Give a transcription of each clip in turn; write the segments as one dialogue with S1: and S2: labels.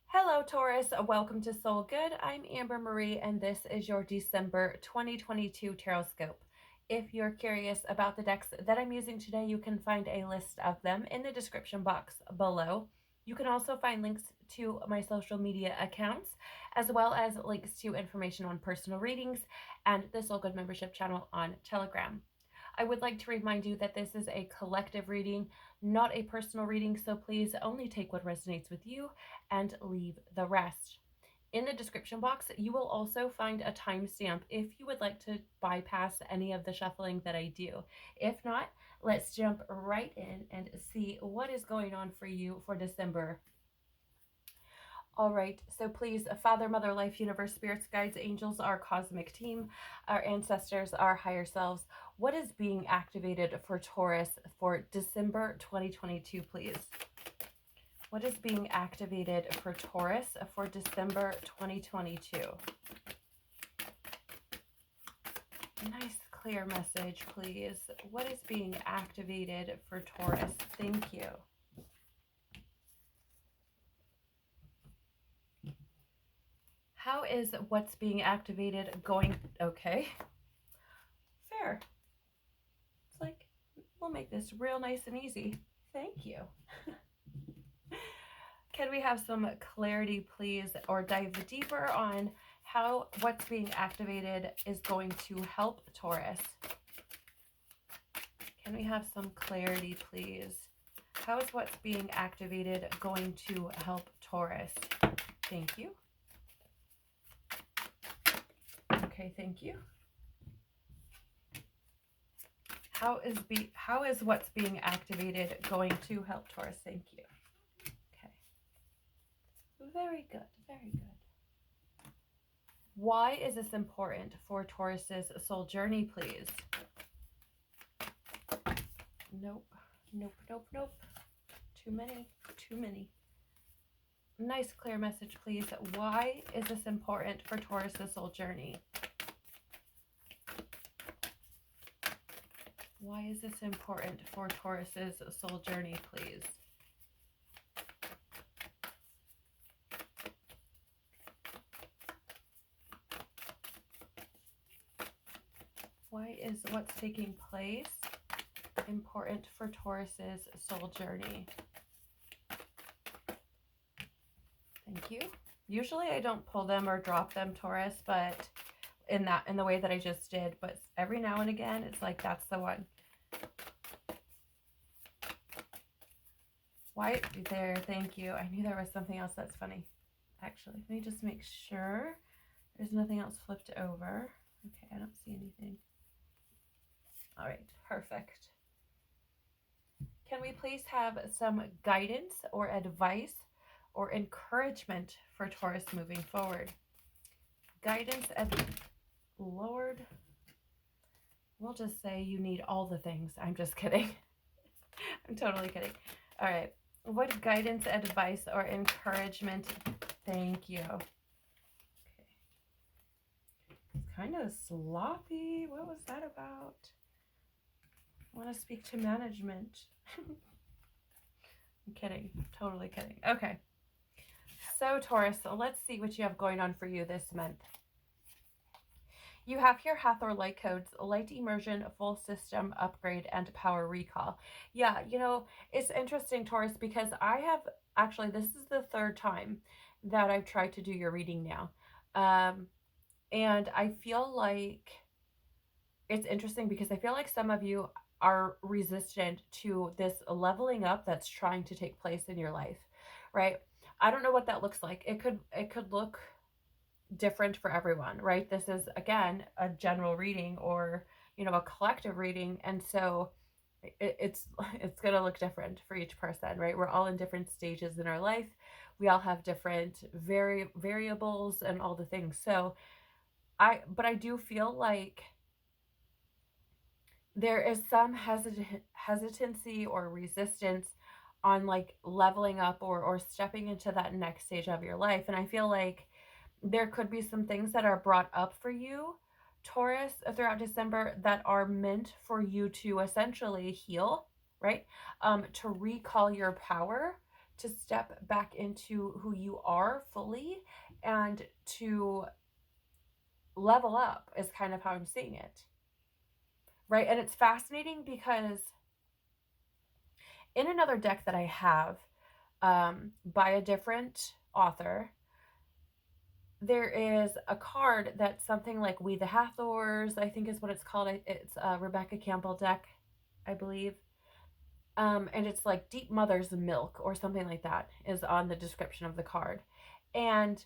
S1: Hello, Taurus. Welcome to Soul Good. I'm Amber Marie, and this is your December 2022 Tarotscope. If you're curious about the decks that I'm using today, you can find a list of them in the description box below. You can also find links to my social media accounts, as well as links to information on personal readings and the Soul Good membership channel on Telegram. I would like to remind you that this is a collective reading, not a personal reading, so please only take what resonates with you and leave the rest. In the description box, you will also find a timestamp if you would like to bypass any of the shuffling that I do. If not, let's jump right in and see what is going on for you for December. All right, so please, Father, Mother, Life, Universe, Spirits, Guides, Angels, our cosmic team, our ancestors, our higher selves, what is being activated for Taurus for December 2022, please? What is being activated for Taurus for December 2022? Nice, clear message, please. What is being activated for Taurus? Thank you. How is what's being activated going? Okay. Fair. It's like, we'll make this real nice and easy. Thank you. Can we have some clarity, please, or dive deeper on how what's being activated is going to help Taurus? Can we have some clarity, please? How is what's being activated going to help Taurus? Thank you. Okay, thank you. How is what's being activated going to help Taurus? Thank you. Okay. Very good, very good. Why is this important for Taurus's soul journey, please? Nope, nope, nope, nope. Too many, too many. Nice, clear message, please. Why is this important for Taurus's soul journey? Why is this important for Taurus's soul journey, please? Why is what's taking place important for Taurus's soul journey? Thank you. Usually I don't pull them or drop them, Taurus, but in the way that I just did, but every now and again it's like that's the one. Why there? Thank you. I knew there was something else that's funny. Actually, let me just make sure there's nothing else flipped over. Okay, I don't see anything. All right, perfect. Can we please have some guidance or advice or encouragement for Taurus moving forward? Guidance and Lord, we'll just say you need all the things. I'm just kidding. I'm totally kidding. All right. What guidance, advice, or encouragement? Thank you. Okay. It's kind of sloppy. What was that about? I want to speak to management. I'm kidding. Totally kidding. Okay. So, Taurus, let's see what you have going on for you this month. You have here Hathor light codes, light immersion, full system upgrade, and power recall. Yeah, you know, it's interesting, Taurus, because I have actually, this is the third time that I've tried to do your reading now. And I feel like it's interesting because I feel like some of you are resistant to this leveling up that's trying to take place in your life, right? I don't know what that looks like. It could look different for everyone, right? This is, again, a general reading or, you know, a collective reading, and so it's going to look different for each person, right? We're all in different stages in our life. We all have different variables and all the things. So I do feel like there is some hesitancy or resistance on like leveling up or stepping into that next stage of your life. And I feel like there could be some things that are brought up for you, Taurus, throughout December that are meant for you to essentially heal, right? To recall your power, to step back into who you are fully and to level up, is kind of how I'm seeing it. Right? And it's fascinating because in another deck that I have, by a different author, there is a card that's something like We the Hathors, I think is what it's called. It's a Rebecca Campbell deck, I believe. And it's like Deep Mother's Milk or something like that is on the description of the card. And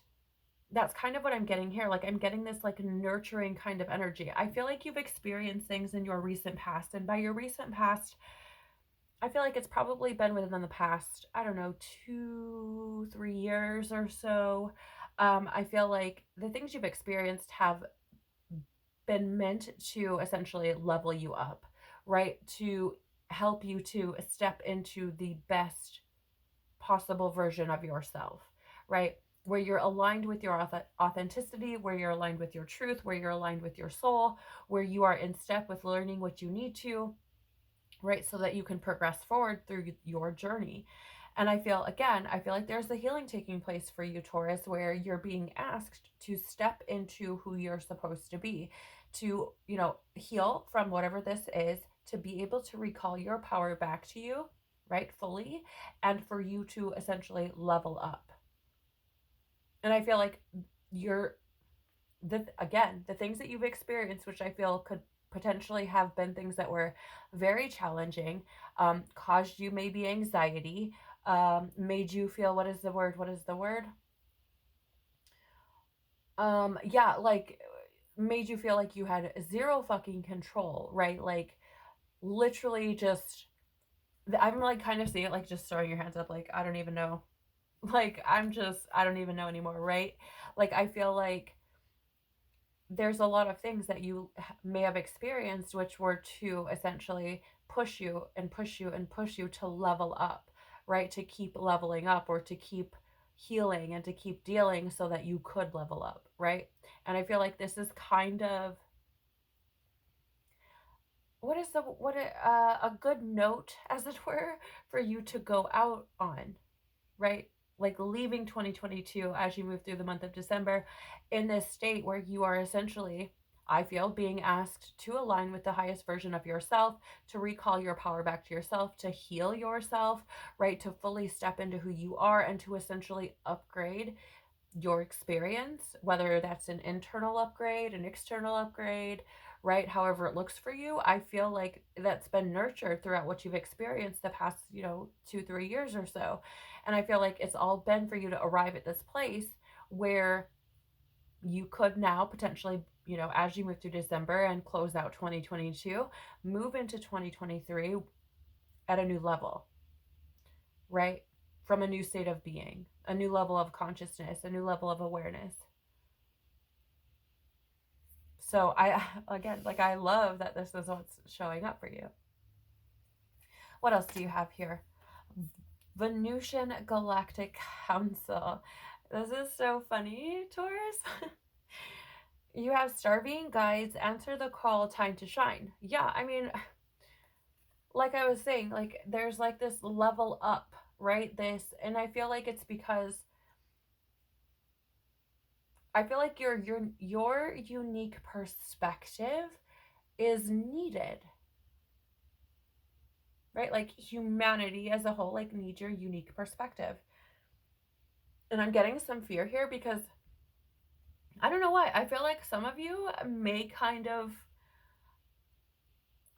S1: that's kind of what I'm getting here. Like, I'm getting this like nurturing kind of energy. I feel like you've experienced things in your recent past. And by your recent past, I feel like it's probably been within the past, I don't know, 2, 3 years or so. I feel like the things you've experienced have been meant to essentially level you up, right? To help you to step into the best possible version of yourself, right? Where you're aligned with your authenticity, where you're aligned with your truth, where you're aligned with your soul, where you are in step with learning what you need to, right? So that you can progress forward through your journey. And I feel like there's a healing taking place for you, Taurus, where you're being asked to step into who you're supposed to be, to, heal from whatever this is, to be able to recall your power back to you, right, fully, and for you to essentially level up. And I feel like you're, the things that you've experienced, which I feel could potentially have been things that were very challenging, caused you maybe anxiety, made you feel, yeah, like, made you feel like you had zero fucking control, right? Like, literally just, I'm like kind of seeing it like just throwing your hands up, like, I don't even know. Like, I don't even know anymore, right? Like, I feel like there's a lot of things that you may have experienced which were to essentially push you and push you and push you to level up, right? To keep leveling up, or to keep healing and to keep dealing so that you could level up, right? And I feel like this is kind of a good note, as it were, for you to go out on, right? Like, leaving 2022 as you move through the month of December in this state where you are essentially, I feel, being asked to align with the highest version of yourself, to recall your power back to yourself, to heal yourself, right? To fully step into who you are and to essentially upgrade your experience, whether that's an internal upgrade, an external upgrade, right? However it looks for you, I feel like that's been nurtured throughout what you've experienced the past, 2, 3 years or so. And I feel like it's all been for you to arrive at this place where you could now potentially, as you move through December and close out 2022, move into 2023 at a new level, right? From a new state of being, a new level of consciousness, a new level of awareness. So again, like, I love that this is what's showing up for you. What else do you have here? Venusian Galactic Council. This is so funny, Taurus. You have Starving Guides, answer the call, time to shine. Yeah, I mean, like I was saying, like, there's like this level up, right? And I feel like it's because I feel like your unique perspective is needed, right? Like, humanity as a whole, like, needs your unique perspective. And I'm getting some fear here because I don't know why. I feel like some of you may kind of,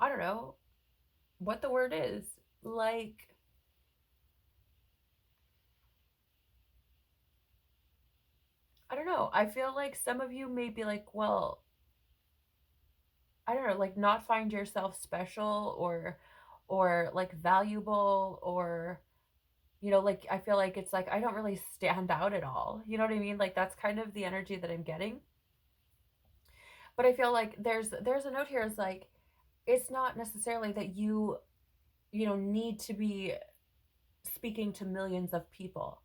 S1: I don't know what the word is. Like, I don't know. I feel like some of you may be like, well, I don't know, like, not find yourself special, or like valuable, or, like, I feel like it's like I don't really stand out at all. You know what I mean? Like, that's kind of the energy that I'm getting. But I feel like there's a note here, is like, it's not necessarily that you need to be speaking to millions of people,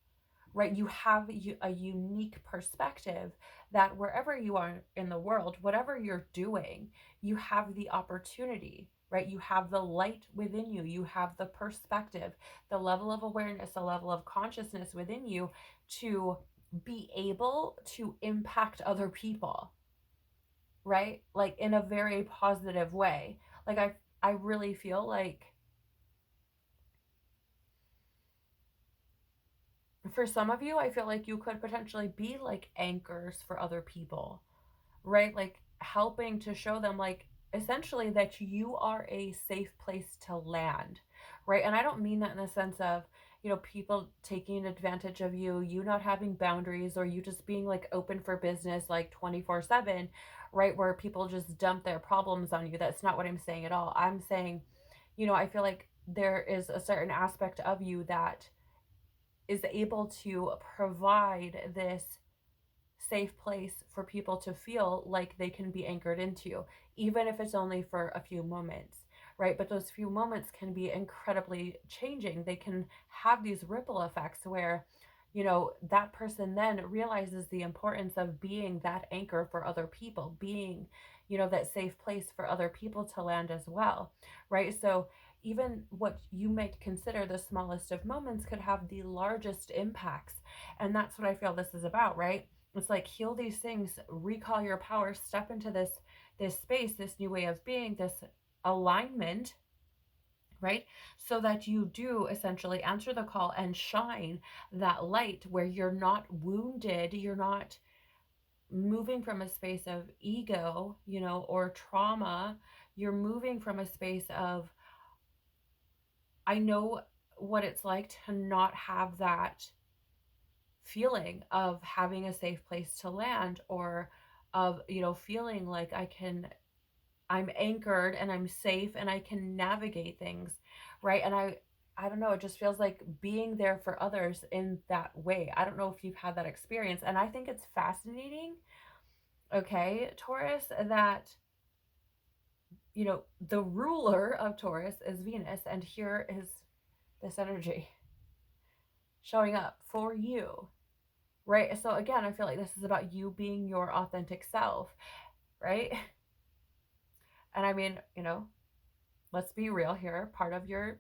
S1: right? You have a unique perspective that wherever you are in the world, whatever you're doing, you have the opportunity, right? You have the light within you, you have the perspective, the level of awareness, the level of consciousness within you to be able to impact other people, right? Like in a very positive way. Like I really feel like for some of you, I feel like you could potentially be like anchors for other people, right? Like helping to show them, like, essentially that you are a safe place to land, right? And I don't mean that in the sense of, people taking advantage of you, you not having boundaries, or you just being like open for business like 24/7, right? Where people just dump their problems on you. That's not what I'm saying at all. I'm saying, I feel like there is a certain aspect of you that is able to provide this safe place for people to feel like they can be anchored into, even if it's only for a few moments, right? But those few moments can be incredibly changing. They can have these ripple effects where, that person then realizes the importance of being that anchor for other people, being, that safe place for other people to land as well, right? So even what you might consider the smallest of moments could have the largest impacts. And that's what I feel this is about, right? It's like heal these things, recall your power, step into this space, this new way of being, this alignment, right? So that you do essentially answer the call and shine that light where you're not wounded, you're not moving from a space of ego, or trauma. You're moving from a space of, I know what it's like to not have that feeling of having a safe place to land, or of, feeling like I'm anchored and I'm safe and I can navigate things, right? And I don't know, it just feels like being there for others in that way. I don't know if you've had that experience, and I think it's fascinating, okay, Taurus, that the ruler of Taurus is Venus, and here is this energy showing up for you, right? So again, I feel like this is about you being your authentic self, right? And I mean, let's be real here. Part of your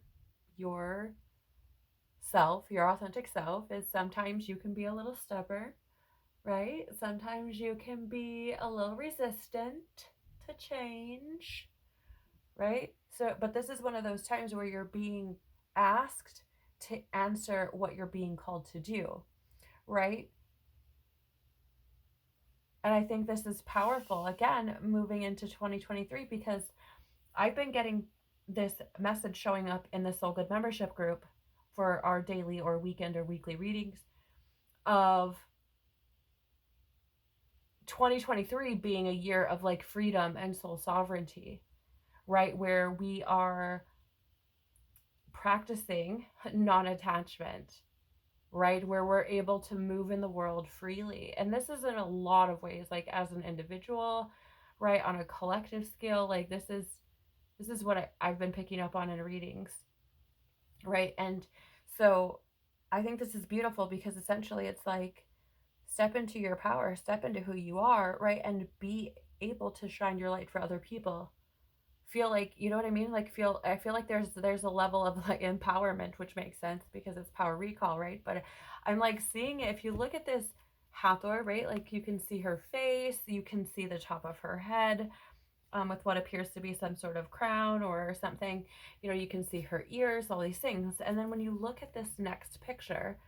S1: self, your authentic self, is sometimes you can be a little stubborn, right? Sometimes you can be a little resistant to change, right? So, but this is one of those times where you're being asked to answer what you're being called to do, right? And I think this is powerful, again, moving into 2023, because I've been getting this message showing up in the Soul Good membership group for our daily or weekend or weekly readings of 2023 being a year of like freedom and soul sovereignty, right? Where we are practicing non attachment, right? Where we're able to move in the world freely. And this is in a lot of ways, like as an individual, right? On a collective scale, like this is what I've been picking up on in readings, right? And so I think this is beautiful because essentially it's like step into your power, step into who you are, right? And be able to shine your light for other people. Feel like, you know what I mean? Like I feel like there's a level of like empowerment, which makes sense because it's power recall, right? But I'm like seeing it. If you look at this Hathor, right? Like you can see her face, you can see the top of her head, with what appears to be some sort of crown or something. You can see her ears, all these things. And then when you look at this next picture,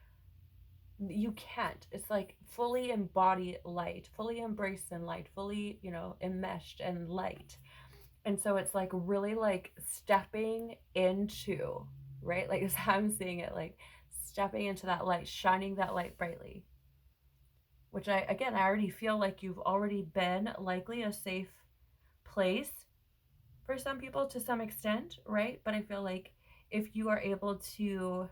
S1: you can't. It's like fully embody light, fully embraced in light, fully, enmeshed in light. And so it's like really like stepping into, right? Like as I'm seeing it, like stepping into that light, shining that light brightly, which I already feel like you've already been likely a safe place for some people to some extent, right? But I feel like if you are able to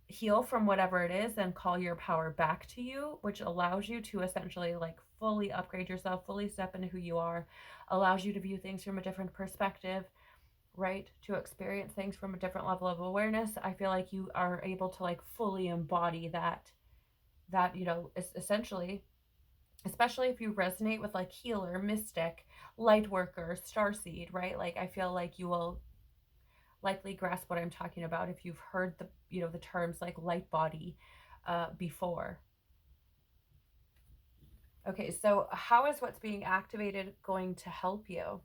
S1: heal from whatever it is and call your power back to you, which allows you to essentially like fully upgrade yourself, fully step into who you are, allows you to view things from a different perspective, right? To experience things from a different level of awareness. I feel like you are able to like fully embody that essentially especially if you resonate with like healer, mystic, light worker, starseed, right? Like I feel like you will likely grasp what I'm talking about if you've heard the, the terms like light body before. Okay, so how is what's being activated going to help you?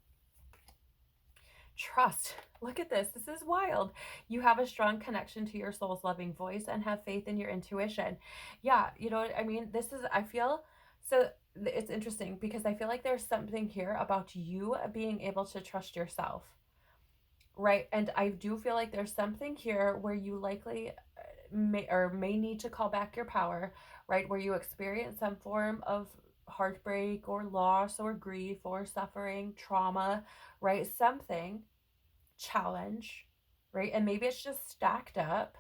S1: Trust. Look at this. This is wild. You have a strong connection to your soul's loving voice and have faith in your intuition. Yeah, you know what I mean? This is, I feel, so it's interesting because I feel like there's something here about you being able to trust yourself, right? And I do feel like there's something here where you likely may need to call back your power, right? Where you experience some form of heartbreak or loss or grief or suffering, trauma, right? Something challenge, right? And maybe it's just stacked up.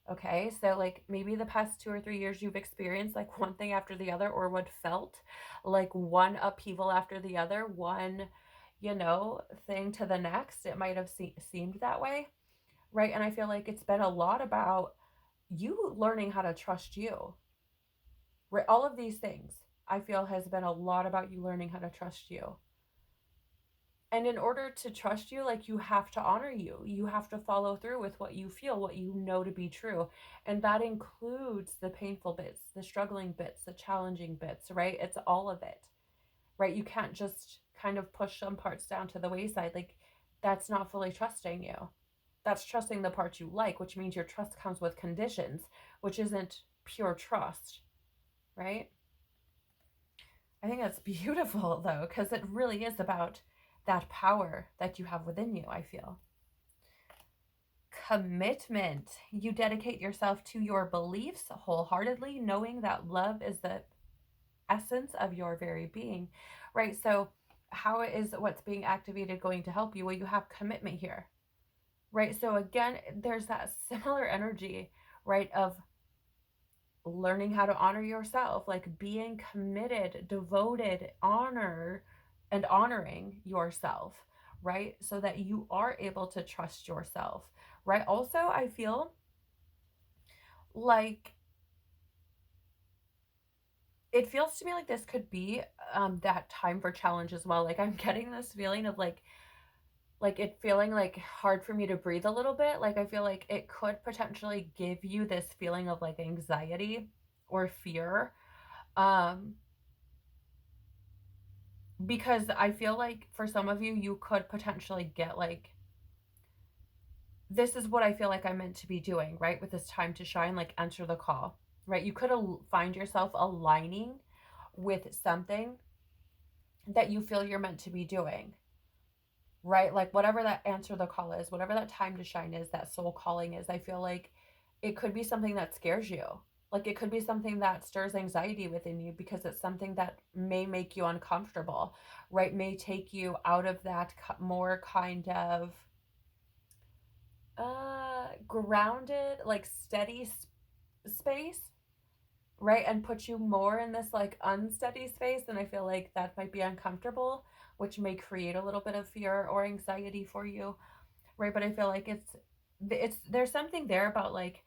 S1: Okay, so like maybe the past 2 or 3 years you've experienced like one thing after the other, or what felt like one upheaval after the other, one, thing to the next. It might have seemed that way, right? And I feel like it's been a lot about you learning how to trust you, right? All of these things I feel has been a lot about you learning how to trust you. And in order to trust you, like you have to honor you. You have to follow through with what you feel, what you know to be true. And that includes the painful bits, the struggling bits, the challenging bits, right? It's all of it, right? You can't just kind of push some parts down to the wayside. Like that's not fully trusting you. That's trusting the parts you like, which means your trust comes with conditions, which isn't pure trust, right? I think that's beautiful though, because it really is about that power that you have within you, I feel. Commitment. You dedicate yourself to your beliefs wholeheartedly, knowing that love is the essence of your very being, right? So, how is what's being activated going to help you? Well, you have commitment here, right? So, again, there's that similar energy, right, of learning how to honor yourself, like being committed, devoted, and honoring yourself, right? So that you are able to trust yourself, right? Also, I feel like it feels to me like this could be that time for challenge as well. Like I'm getting this feeling of like it feeling like hard for me to breathe a little bit. Like I feel like it could potentially give you this feeling of like anxiety or fear. Um, because I feel like for some of you, you could potentially get like, this is what I feel like I'm meant to be doing, right? With this time to shine, like answer the call, right? You could find yourself aligning with something that you feel you're meant to be doing, right? Like whatever that answer the call is, whatever that time to shine is, that soul calling is, I feel like it could be something that scares you. Like it could be something that stirs anxiety within you because it's something that may make you uncomfortable, right? May take you out of that more kind of grounded, like steady space, right? And put you more in this like unsteady space. And I feel like that might be uncomfortable, which may create a little bit of fear or anxiety for you, right? But I feel like it's there's something there about like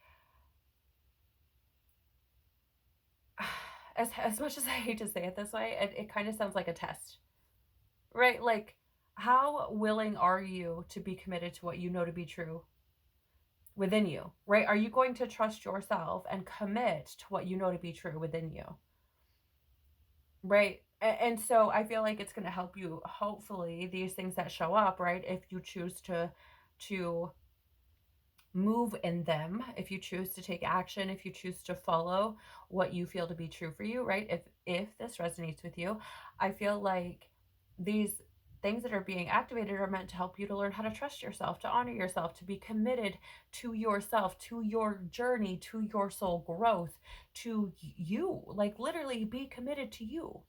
S1: as much as I hate to say it this way, it kind of sounds like a test, right? Like how willing are you to be committed to what you know to be true within you, right? Are you going to trust yourself and commit to what you know to be true within you, right? And so I feel like it's going to help you, hopefully, these things that show up, right? If you choose to move in them, if you choose to take action, if you choose to follow what you feel to be true for you, right? If this resonates with you, I feel like these things that are being activated are meant to help you to learn how to trust yourself, to honor yourself, to be committed to yourself, to your journey, to your soul growth, to you, like literally be committed to you.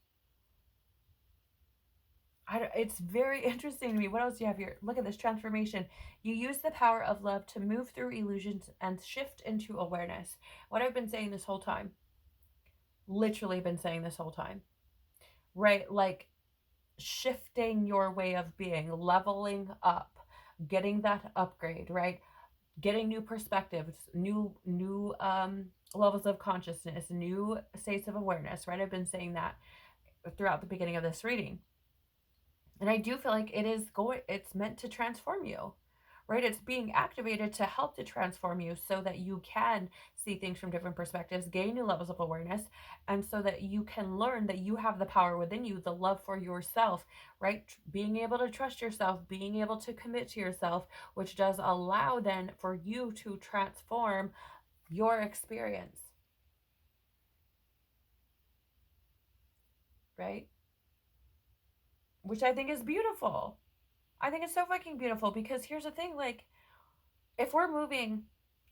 S1: It's very interesting to me. What else do you have here? Look at this transformation. You use the power of love to move through illusions and shift into awareness. What I've been saying this whole time, literally been saying this whole time, right? Like shifting your way of being, leveling up, getting that upgrade, right? Getting new perspectives, new levels of consciousness, new states of awareness, right? I've been saying that throughout the beginning of this reading. And I do feel like it's meant to transform you, right? It's being activated to help to transform you so that you can see things from different perspectives, gain new levels of awareness, and so that you can learn that you have the power within you, the love for yourself, right? Being able to trust yourself, being able to commit to yourself, which does allow then for you to transform your experience, right? Which I think is beautiful. I think it's so fucking beautiful because here's the thing, like, if we're moving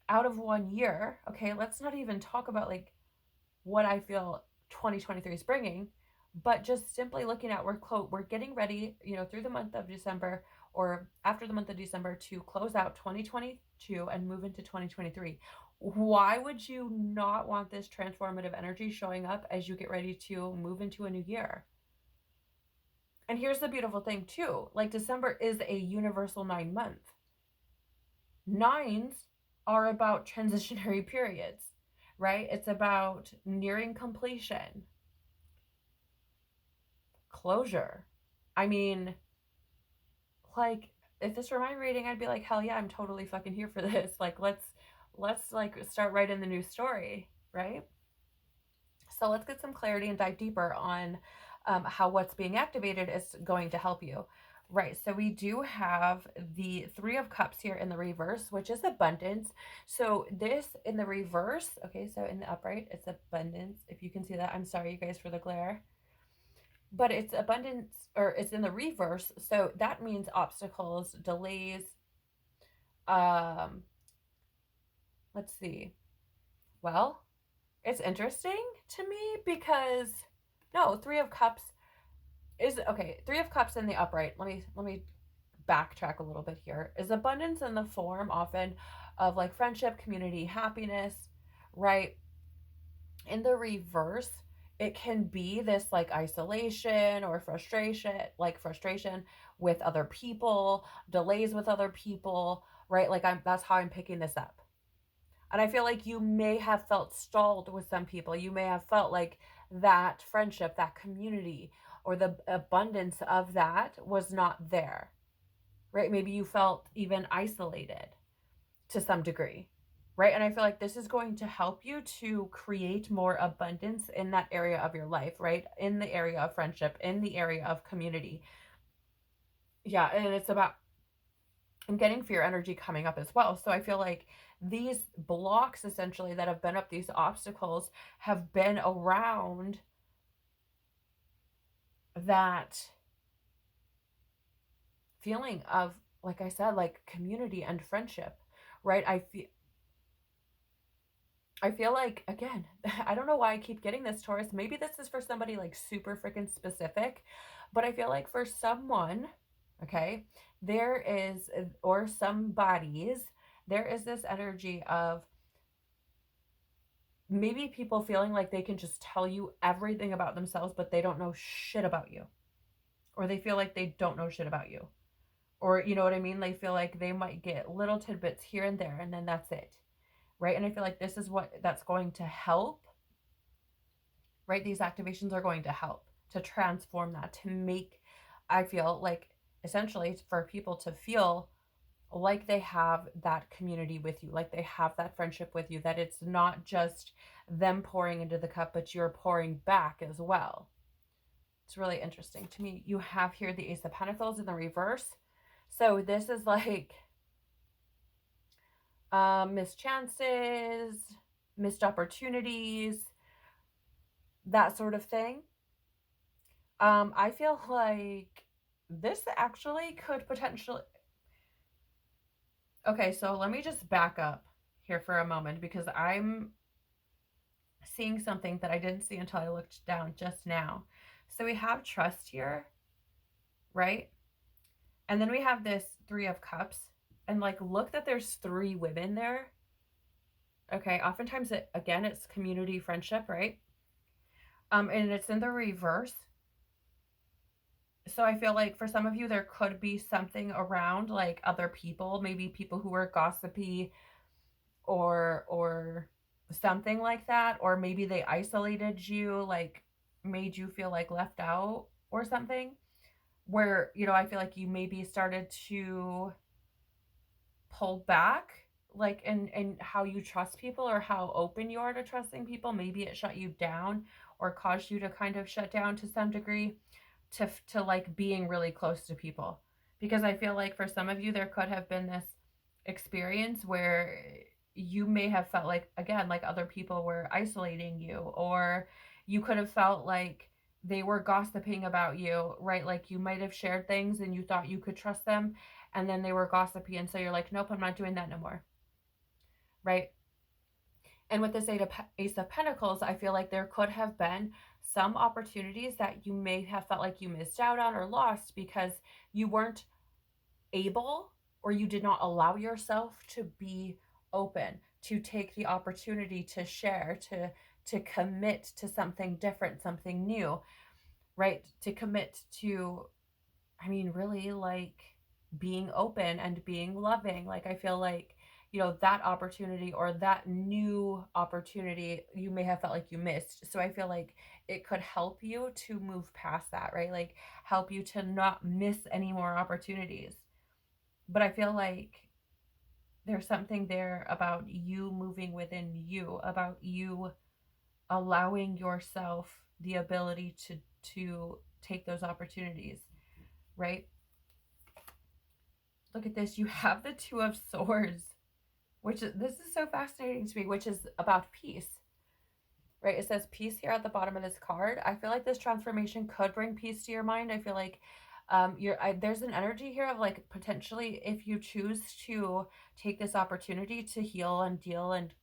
S1: out of 1 year, okay, let's not even talk about like what I feel 2023 is bringing, but just simply looking at we're getting ready, through the month of December or after the month of December to close out 2022 and move into 2023. Why would you not want this transformative energy showing up as you get ready to move into a new year? And here's the beautiful thing too, like December is a universal 9 month. Nines are about transitionary periods, right? It's about nearing completion, closure. I mean, like, if this were my reading, I'd be like, hell yeah, I'm totally fucking here for this. Like, let's like start writing the new story, right? So let's get some clarity and dive deeper on how what's being activated is going to help you. Right, so we do have the Three of Cups here in the reverse, which is abundance. So this in the reverse, okay, so in the upright, it's abundance. If you can see that, I'm sorry, you guys, for the glare. But it's abundance, or it's in the reverse, so that means obstacles, delays. Um, let's see. Well, it's interesting to me because no, Three of Cups is okay. Three of Cups in the upright. Let me backtrack a little bit here. Is abundance in the form often of like friendship, community, happiness, right? In the reverse, it can be this like isolation or frustration with other people, delays with other people, right? Like that's how I'm picking this up. And I feel like you may have felt stalled with some people. You may have felt like that friendship, that community, or the abundance of that was not there, right? Maybe you felt even isolated to some degree, right? And I feel like this is going to help you to create more abundance in that area of your life, right? In the area of friendship, in the area of community. Yeah, and it's about I'm getting fear energy coming up as well. So I feel like these blocks essentially that have been up, these obstacles have been around that feeling of, like I said, like community and friendship, right? I feel like, again, I don't know why I keep getting this, Taurus. Maybe this is for somebody like super freaking specific, but I feel like for someone, okay, there is, or some bodies, there is this energy of maybe people feeling like they can just tell you everything about themselves, but they don't know shit about you. Or they feel like they don't know shit about you. Or, you know what I mean? They feel like they might get little tidbits here and there, and then that's it. Right? And I feel like this is what that's going to help, right? These activations are going to help to transform that, to make, I feel like, essentially for people to feel like they have that community with you, like they have that friendship with you, that it's not just them pouring into the cup, but you're pouring back as well. It's really interesting to me. You have here the Ace of Pentacles in the reverse. So this is like missed chances, missed opportunities, that sort of thing. I feel like this actually could potentially... Okay, so let me just back up here for a moment because I'm seeing something that I didn't see until I looked down just now. So we have trust here, right? And then we have this Three of Cups. And like, look that there's three women there. Okay, oftentimes, it's community, friendship, right? And it's in the reverse. So I feel like for some of you, there could be something around like other people, maybe people who are gossipy or something like that. Or maybe they isolated you, like made you feel like left out or something, where, I feel like you maybe started to pull back, like, and how you trust people or how open you are to trusting people. Maybe it shut you down or caused you to kind of shut down to some degree to like being really close to people, because I feel like for some of you there could have been this experience where you may have felt like, again, like other people were isolating you, or you could have felt like they were gossiping about you, right? Like you might have shared things and you thought you could trust them, and then they were gossipy, and so you're like, nope, I'm not doing that no more, right? And with this Ace of Pentacles, I feel like there could have been some opportunities that you may have felt like you missed out on or lost because you weren't able, or you did not allow yourself to be open, to take the opportunity to share, to commit to something different, something new, right? To commit to, I mean, really, like, being open and being loving. Like, I feel like, that opportunity or that new opportunity you may have felt like you missed. So I feel like it could help you to move past that, right? Like, help you to not miss any more opportunities. But I feel like there's something there about you moving within you, about you allowing yourself the ability to take those opportunities, right? Look at this. You have the Two of Swords, which is, this is so fascinating to me, which is about peace, right? It says peace here at the bottom of this card. I feel like this transformation could bring peace to your mind. I feel like there's an energy here of like potentially, if you choose to take this opportunity to heal and deal and,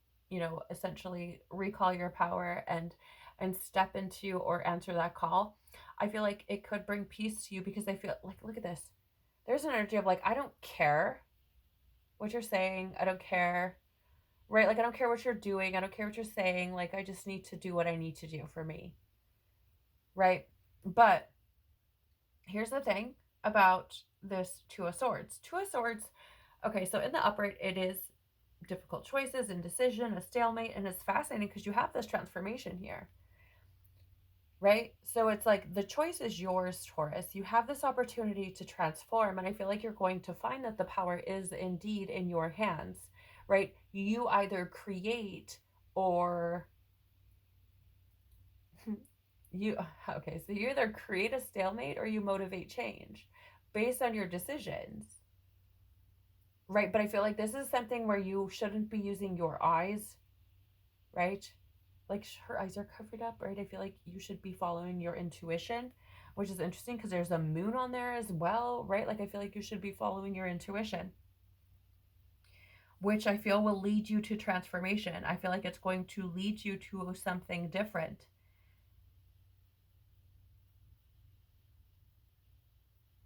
S1: essentially recall your power and step into or answer that call, I feel like it could bring peace to you, because I feel like, look at this. There's an energy of like, I don't care what you're saying. I don't care, right? Like, I don't care what you're doing. I don't care what you're saying. Like, I just need to do what I need to do for me, right? But here's the thing about this Two of Swords. Two of Swords, okay, so in the upright, it is difficult choices, indecision, a stalemate, and it's fascinating because you have this transformation here, right? So it's like the choice is yours, Taurus. You have this opportunity to transform, and I feel like you're going to find that the power is indeed in your hands, right? You either create or you okay, so you either create a stalemate or you motivate change based on your decisions, right? But I feel like this is something where you shouldn't be using your eyes, right? Like, her eyes are covered up, right? I feel like you should be following your intuition, which is interesting because there's a moon on there as well, right? Like, I feel like you should be following your intuition, which I feel will lead you to transformation. I feel like it's going to lead you to something different.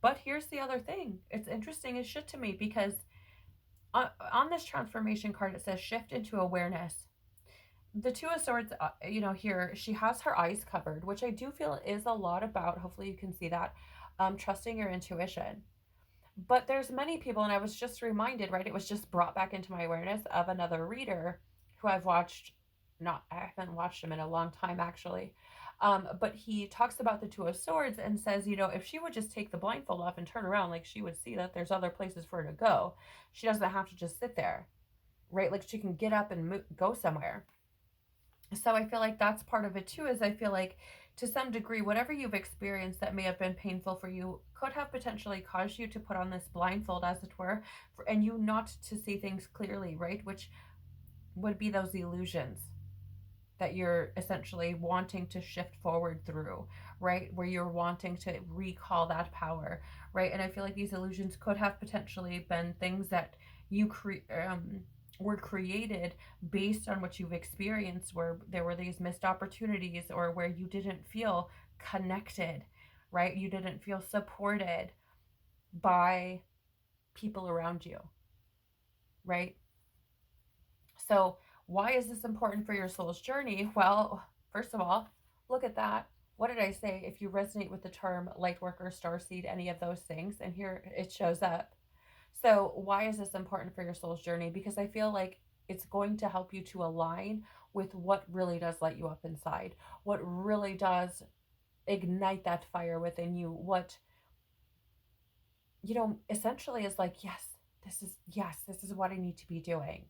S1: But here's the other thing. It's interesting as shit to me because on this transformation card, it says shift into awareness. The Two of Swords, here, she has her eyes covered, which I do feel is a lot about, hopefully you can see that, trusting your intuition. But there's many people, and I was just reminded, right? It was just brought back into my awareness of another reader who I've watched, I haven't watched him in a long time actually. But he talks about the Two of Swords and says, if she would just take the blindfold off and turn around, like, she would see that there's other places for her to go. She doesn't have to just sit there, right? Like, she can get up and go somewhere. So I feel like that's part of it too, is I feel like to some degree, whatever you've experienced that may have been painful for you could have potentially caused you to put on this blindfold, as it were, and you not to see things clearly, right? Which would be those illusions that you're essentially wanting to shift forward through, right? Where you're wanting to recall that power, right? And I feel like these illusions could have potentially been things that you were created based on what you've experienced, where there were these missed opportunities, or where you didn't feel connected, right? You didn't feel supported by people around you, right? So why is this important for your soul's journey? Well, first of all, look at that. What did I say? If you resonate with the term light worker, starseed, any of those things, and here it shows up. So why is this important for your soul's journey? Because I feel like it's going to help you to align with what really does light you up inside, what really does ignite that fire within you. What, essentially is like, yes, this is what I need to be doing.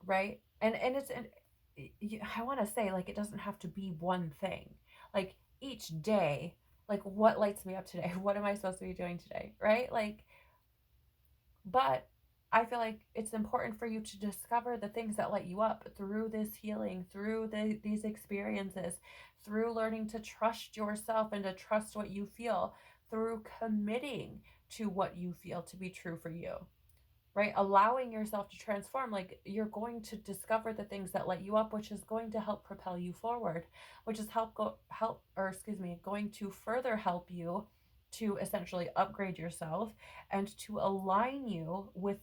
S1: Right. And I want to say, like, it doesn't have to be one thing. Like, each day, like, what lights me up today? What am I supposed to be doing today? Right. Like, but I feel like it's important for you to discover the things that light you up through this healing, through these experiences, through learning to trust yourself and to trust what you feel, through committing to what you feel to be true for you, right? Allowing yourself to transform. Like, you're going to discover the things that light you up, which is going to help propel you forward, which is going to further help you to essentially upgrade yourself and to align you with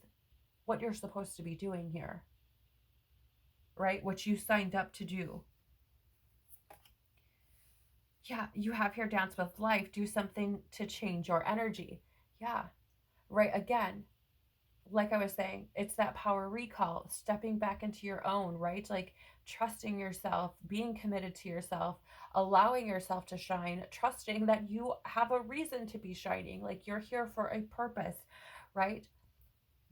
S1: what you're supposed to be doing here, right? What you signed up to do. Yeah, you have here dance with life, do something to change your energy. Yeah, right. Again, like I was saying, it's that power recall, stepping back into your own, right? Like, trusting yourself, being committed to yourself, allowing yourself to shine, trusting that you have a reason to be shining. Like, you're here for a purpose, right?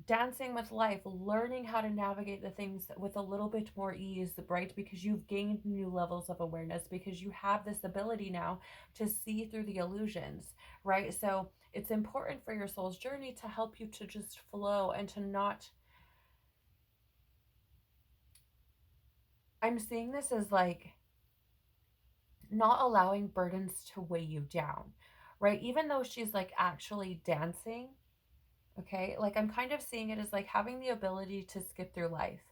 S1: Dancing with life, learning how to navigate the things with a little bit more ease, right? Because you've gained new levels of awareness, because you have this ability now to see through the illusions, right? So it's important for your soul's journey to help you to just flow and to not, I'm seeing this as like not allowing burdens to weigh you down, right? Even though she's like actually dancing, okay? Like, I'm kind of seeing it as like having the ability to skip through life,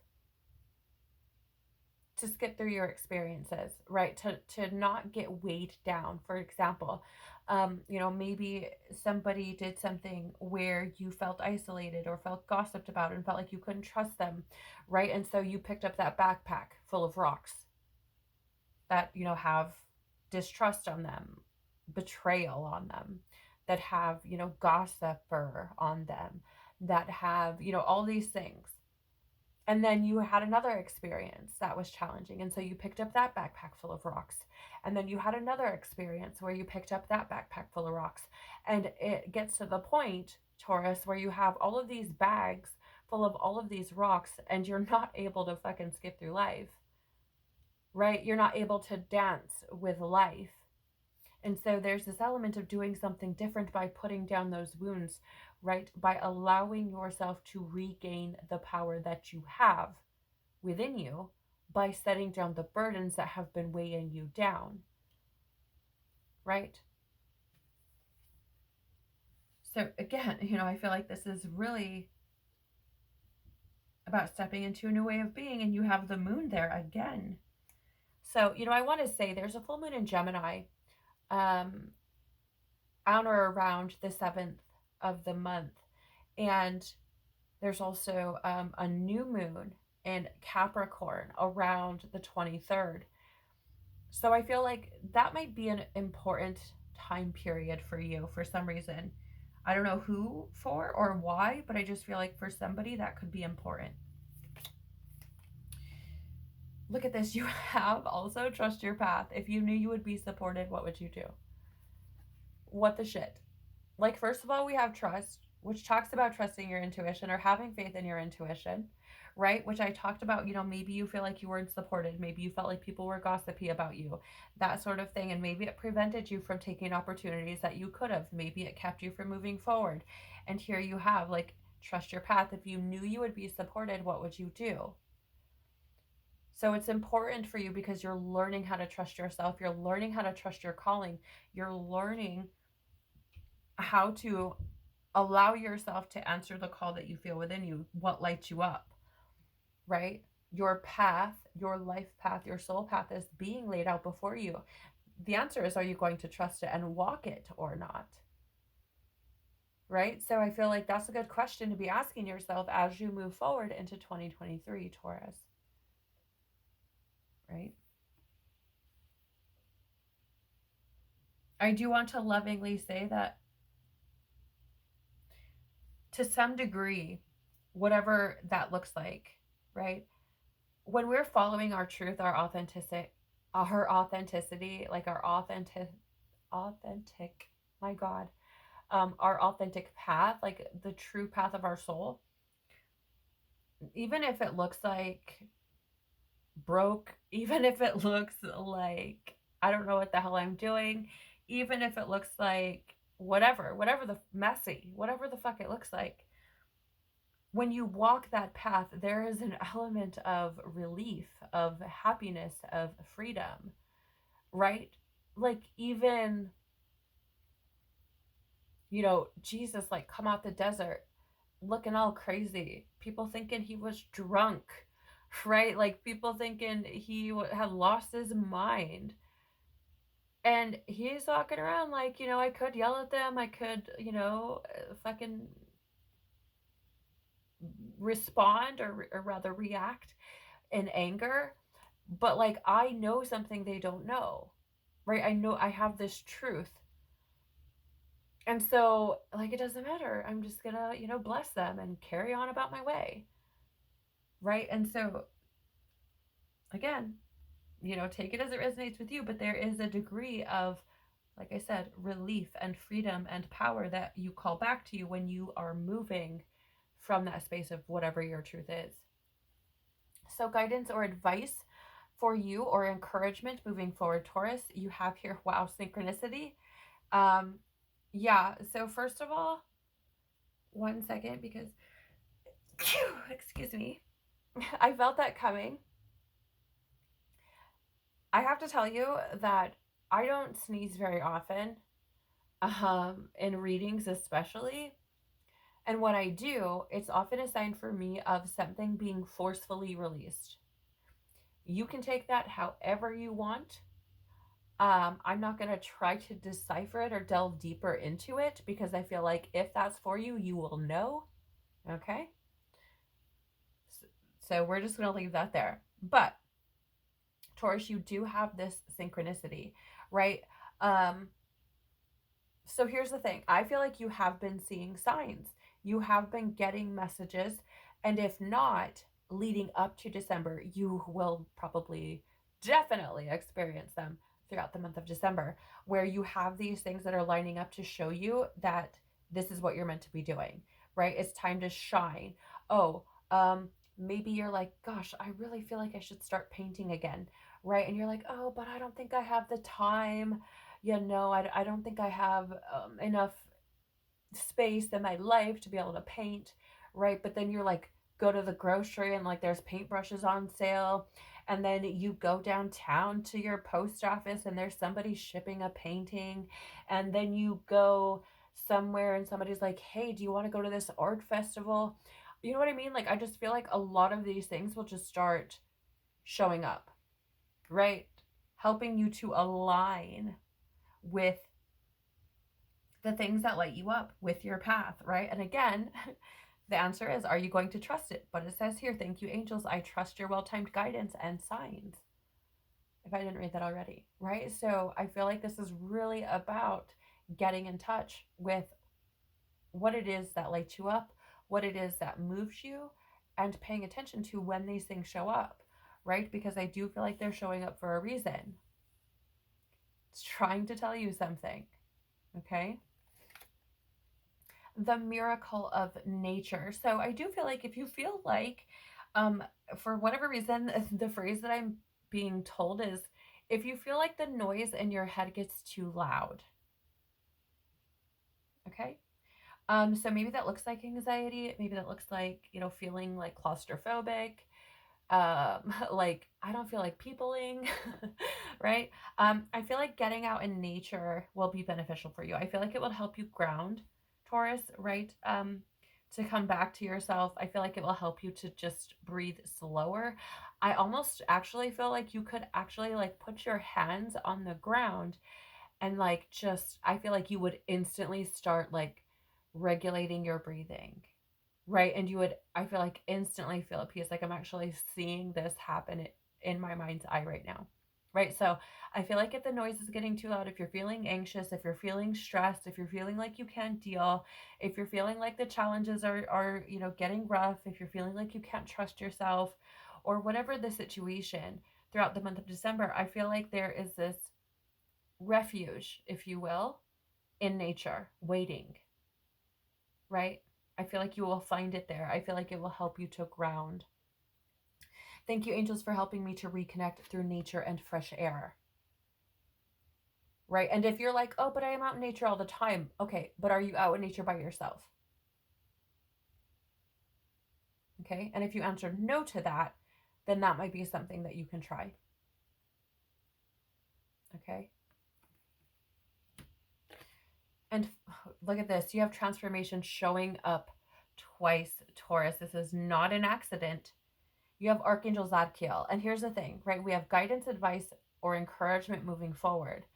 S1: to skip through your experiences, right? To not get weighed down. For example, maybe somebody did something where you felt isolated or felt gossiped about and felt like you couldn't trust them, right? And so you picked up that backpack full of rocks that, have distrust on them, betrayal on them, that have, gossiper on them, that have, all these things. And then you had another experience that was challenging. And so you picked up that backpack full of rocks. And then you had another experience where you picked up that backpack full of rocks. And it gets to the point, Taurus, where you have all of these bags full of all of these rocks and you're not able to fucking skip through life, right? You're not able to dance with life. And so there's this element of doing something different by putting down those wounds, right? By allowing yourself to regain the power that you have within you by setting down the burdens that have been weighing you down, right? So again, I feel like this is really about stepping into a new way of being, and you have the moon there again. So, I want to say there's a full moon in Gemini um, on or around the 7th of the month. And there's also a new moon in Capricorn around the 23rd. So I feel like that might be an important time period for you for some reason. I don't know who for or why, but I just feel like for somebody that could be important. Look at this. You have also trust your path. If you knew you would be supported, what would you do? What the shit? Like, first of all, we have trust, which talks about trusting your intuition or having faith in your intuition, right? Which I talked about, maybe you feel like you weren't supported. Maybe you felt like people were gossipy about you, that sort of thing. And maybe it prevented you from taking opportunities that you could have. Maybe it kept you from moving forward. And here you have, like, trust your path. If you knew you would be supported, what would you do? So it's important for you because you're learning how to trust yourself. You're learning how to trust your calling. You're learning how to allow yourself to answer the call that you feel within you, what lights you up, right? Your path, your life path, your soul path is being laid out before you. The answer is, are you going to trust it and walk it or not? Right? So I feel like that's a good question to be asking yourself as you move forward into 2023, Taurus. Right? I do want to lovingly say that to some degree, whatever that looks like, right? When we're following our truth, our our authenticity, like authentic, my God, our authentic path, like the true path of our soul, even if it looks like broke, even if it looks like I don't know what the hell I'm doing, even if it looks like whatever the messy, whatever the fuck it looks like, when you walk that path, there is an element of relief, of happiness, of freedom, right? Like, even, Jesus, like, come out the desert looking all crazy. People thinking he was drunk, right? Like, people thinking he had lost his mind. And he's walking around like, I could yell at them. I could, fucking respond, or rather react in anger. But like, I know something they don't know, right? I know I have this truth. And so, like, it doesn't matter. I'm just gonna, bless them and carry on about my way, right? And so, again, take it as it resonates with you, but there is a degree of, like I said, relief and freedom and power that you call back to you when you are moving from that space of whatever your truth is. So, guidance or advice for you, or encouragement moving forward, Taurus, you have here, wow, synchronicity. Um, yeah, so first of all, one second, because, excuse me, I felt that coming. I have to tell you that I don't sneeze very often, in readings especially. And when I do, it's often a sign for me of something being forcefully released. You can take that however you want. I'm not going to try to decipher it or delve deeper into it, because I feel like if that's for you, you will know. Okay? So we're just going to leave that there. But, Taurus, you do have this synchronicity, right? Um, so here's the thing. I feel like you have been seeing signs. You have been getting messages. And if not, leading up to December, you will probably definitely experience them throughout the month of December, where you have these things that are lining up to show you that this is what you're meant to be doing, right? It's time to shine. Oh, maybe you're like, gosh, I really feel like I should start painting again, right? And you're like, oh, but I don't think I have the time. I don't think I have enough space in my life to be able to paint, right? But then you're like, go to the grocery and like there's paintbrushes on sale. And then you go downtown to your post office and there's somebody shipping a painting. And then you go somewhere and somebody's like, hey, do you want to go to this art festival? You know what I mean? Like, I just feel like a lot of these things will just start showing up, right? Helping you to align with the things that light you up, with your path, right? And again, the answer is, are you going to trust it? But it says here, thank you, angels. I trust your well timed guidance and signs. If I didn't read that already, right? So I feel like this is really about getting in touch with what it is that lights you up, what it is that moves you, and paying attention to when these things show up, right? Because I do feel like they're showing up for a reason. It's trying to tell you something, okay? The miracle of nature. So I do feel like if you feel like, um, for whatever reason, the phrase that I'm being told is, if you feel like the noise in your head gets too loud, okay? So maybe that looks like anxiety. Maybe that looks like, feeling like claustrophobic. Like, I don't feel like peopling, right? I feel like getting out in nature will be beneficial for you. I feel like it will help you ground, Taurus, right? To come back to yourself. I feel like it will help you to just breathe slower. I almost actually feel like you could actually like put your hands on the ground and like just, I feel like you would instantly start like regulating your breathing, right? And you would, I feel like, instantly feel at peace. Like, I'm actually seeing this happen in my mind's eye right now, right? So I feel like if the noise is getting too loud, if you're feeling anxious, if you're feeling stressed, if you're feeling like you can't deal, if you're feeling like the challenges are getting rough, if you're feeling like you can't trust yourself, or whatever the situation, throughout the month of December, I feel like there is this refuge, if you will, in nature, waiting, right? I feel like you will find it there. I feel like it will help you to ground. Thank you, angels, for helping me to reconnect through nature and fresh air, right? And if you're like, oh, but I am out in nature all the time. Okay, but are you out in nature by yourself? Okay, and if you answer no to that, then that might be something that you can try. Okay. And look at this. You have transformation showing up twice, Taurus. This is not an accident. You have Archangel Zadkiel. And here's the thing, right? We have guidance, advice, or encouragement moving forward.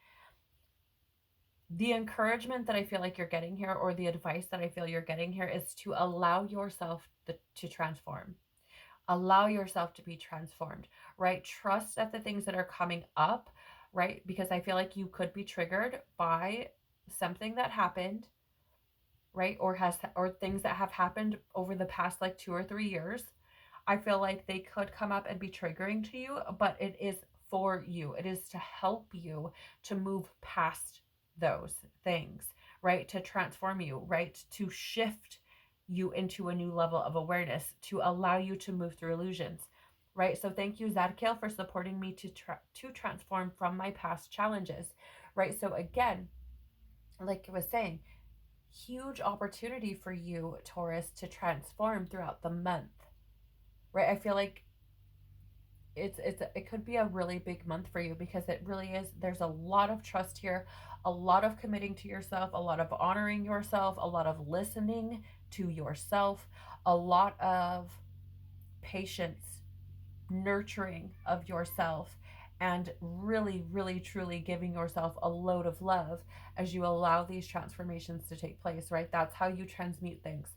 S1: The encouragement that I feel like you're getting here, or the advice that I feel you're getting here, is to allow yourself to transform. Allow yourself to be transformed, right? Trust that the things that are coming up, right? Because I feel like you could be triggered by something that happened, right? Or things that have happened over the past like 2 or 3 years. I feel like they could come up and be triggering to you, but it is for you. It is to help you to move past those things, right? To transform you, right? To shift you into a new level of awareness, to allow you to move through illusions, right? So thank you, Zadkiel, for supporting me to transform from my past challenges, right? So again, like I was saying, huge opportunity for you, Taurus, to transform throughout the month, right? I feel like it could be a really big month for you, because it really is. There's a lot of trust here, a lot of committing to yourself, a lot of honoring yourself, a lot of listening to yourself, a lot of patience, nurturing of yourself, and really, really, truly giving yourself a load of love as you allow these transformations to take place, right? That's how you transmute things.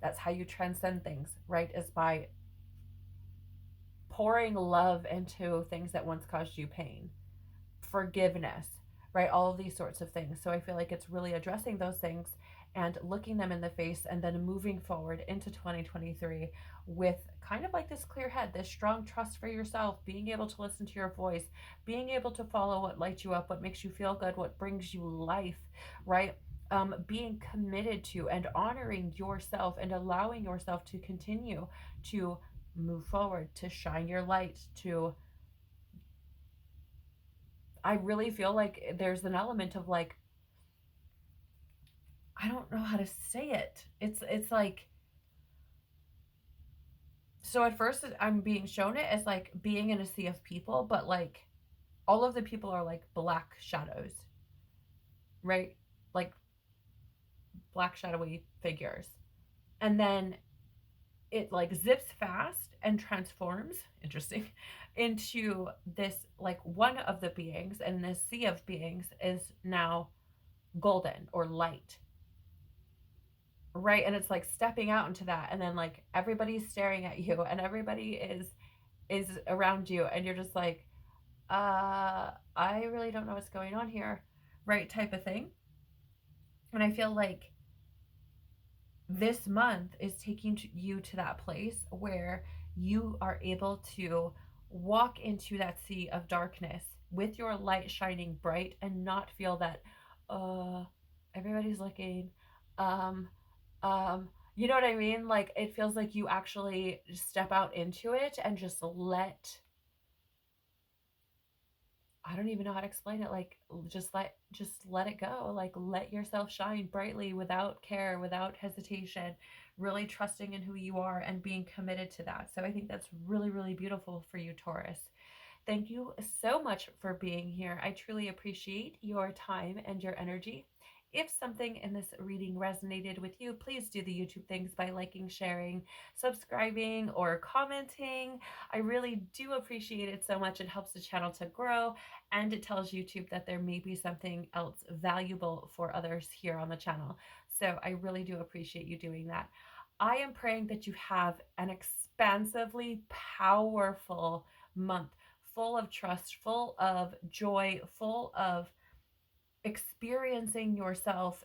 S1: That's how you transcend things, right? Is by pouring love into things that once caused you pain, forgiveness, right? All of these sorts of things. So I feel like it's really addressing those things and looking them in the face, and then moving forward into 2023 with kind of like this clear head, this strong trust for yourself, being able to listen to your voice, being able to follow what lights you up, what makes you feel good, what brings you life, right? Being committed to and honoring yourself, and allowing yourself to continue to move forward, to shine your light, to, I really feel like there's an element of like, I don't know how to say it. It's like, so at first I'm being shown it as like being in a sea of people, but like all of the people are like black shadows, right? Like black shadowy figures. And then it like zips fast and transforms, interesting, into this like one of the beings, and this sea of beings is now golden or light, right? And it's like stepping out into that, and then like everybody's staring at you, and everybody is around you, and you're just like, I really don't know what's going on here, right? Type of thing. And I feel like this month is taking you to that place where you are able to walk into that sea of darkness with your light shining bright, and not feel that uh everybody's looking, um you know what I mean? Like it feels like you actually step out into it and just let, I don't even know how to explain it. Like just let it go. Like let yourself shine brightly without care, without hesitation, really trusting in who you are and being committed to that. So I think that's really, really beautiful for you, Taurus. Thank you so much for being here. I truly appreciate your time and your energy. If something in this reading resonated with you, please do the YouTube things by liking, sharing, subscribing, or commenting. I really do appreciate it so much. It helps the channel to grow, and it tells YouTube that there may be something else valuable for others here on the channel. So I really do appreciate you doing that. I am praying that you have an expansively powerful month, full of trust, full of joy, full of experiencing yourself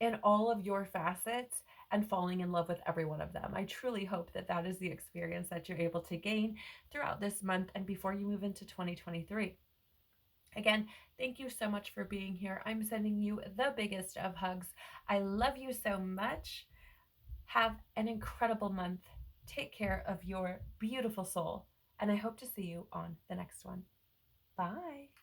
S1: in all of your facets, and falling in love with every one of them. I truly hope that that is the experience that you're able to gain throughout this month and before you move into 2023. Again, thank you so much for being here. I'm sending you the biggest of hugs. I love you so much. Have an incredible month. Take care of your beautiful soul, and I hope to see you on the next one. Bye.